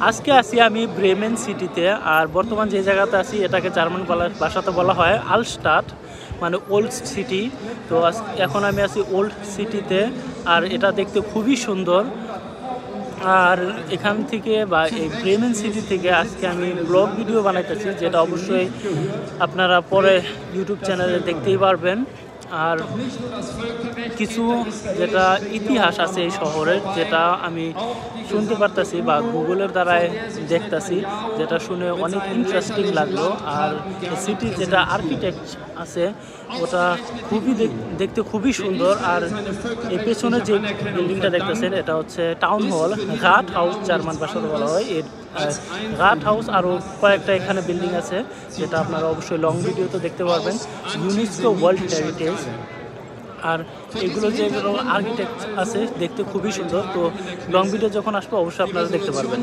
আজকে আছি আমি ব্রেমেন সিটিতে। আর বর্তমান যে জায়গাতে আছি এটাকে জার্মান ভাষাতে বলা হয় আলস্টাট, মানে ওল্ড সিটি। তো এখন আমি আছি ওল্ড সিটিতে, আর এটা দেখতে খুবই সুন্দর। আর এখান থেকে বা এই ব্রেমেন সিটি থেকে আজকে আমি ব্লগ ভিডিও বানাইতেছি, যেটা অবশ্যই আপনারা পরে ইউটিউব চ্যানেলে দেখতেই পারবেন। আর কিছু যেটা ইতিহাস আছে এই শহরের, যেটা আমি শুনতে পারতাছি বা গুগলের দ্বারাই দেখতাছি, যেটা শুনে অনেক ইন্টারেস্টিং লাগলো। আর সিটির যেটা আর্কিটেক্ট আছে ওটা খুবই দেখতে খুবই সুন্দর। আর এই পেছনে যে বিল্ডিংটা দেখতেছেন এটা হচ্ছে টাউন হল, ঘাট হাউস জার্মান ভাষাতে বলা হয়। এর ঘাট হাউস আরও কয়েকটা এখানে বিল্ডিং আছে, যেটা আপনারা অবশ্যই লং ভিডিওতে দেখতে পারবেন। UNESCO world heritage. আর এগুলো যেগুলো আর্কিটেক্ট আছে দেখতে খুবই সুন্দর। তো লং ভিডিও যখন আসবে অবশ্যই আপনারা দেখতে পারবেন।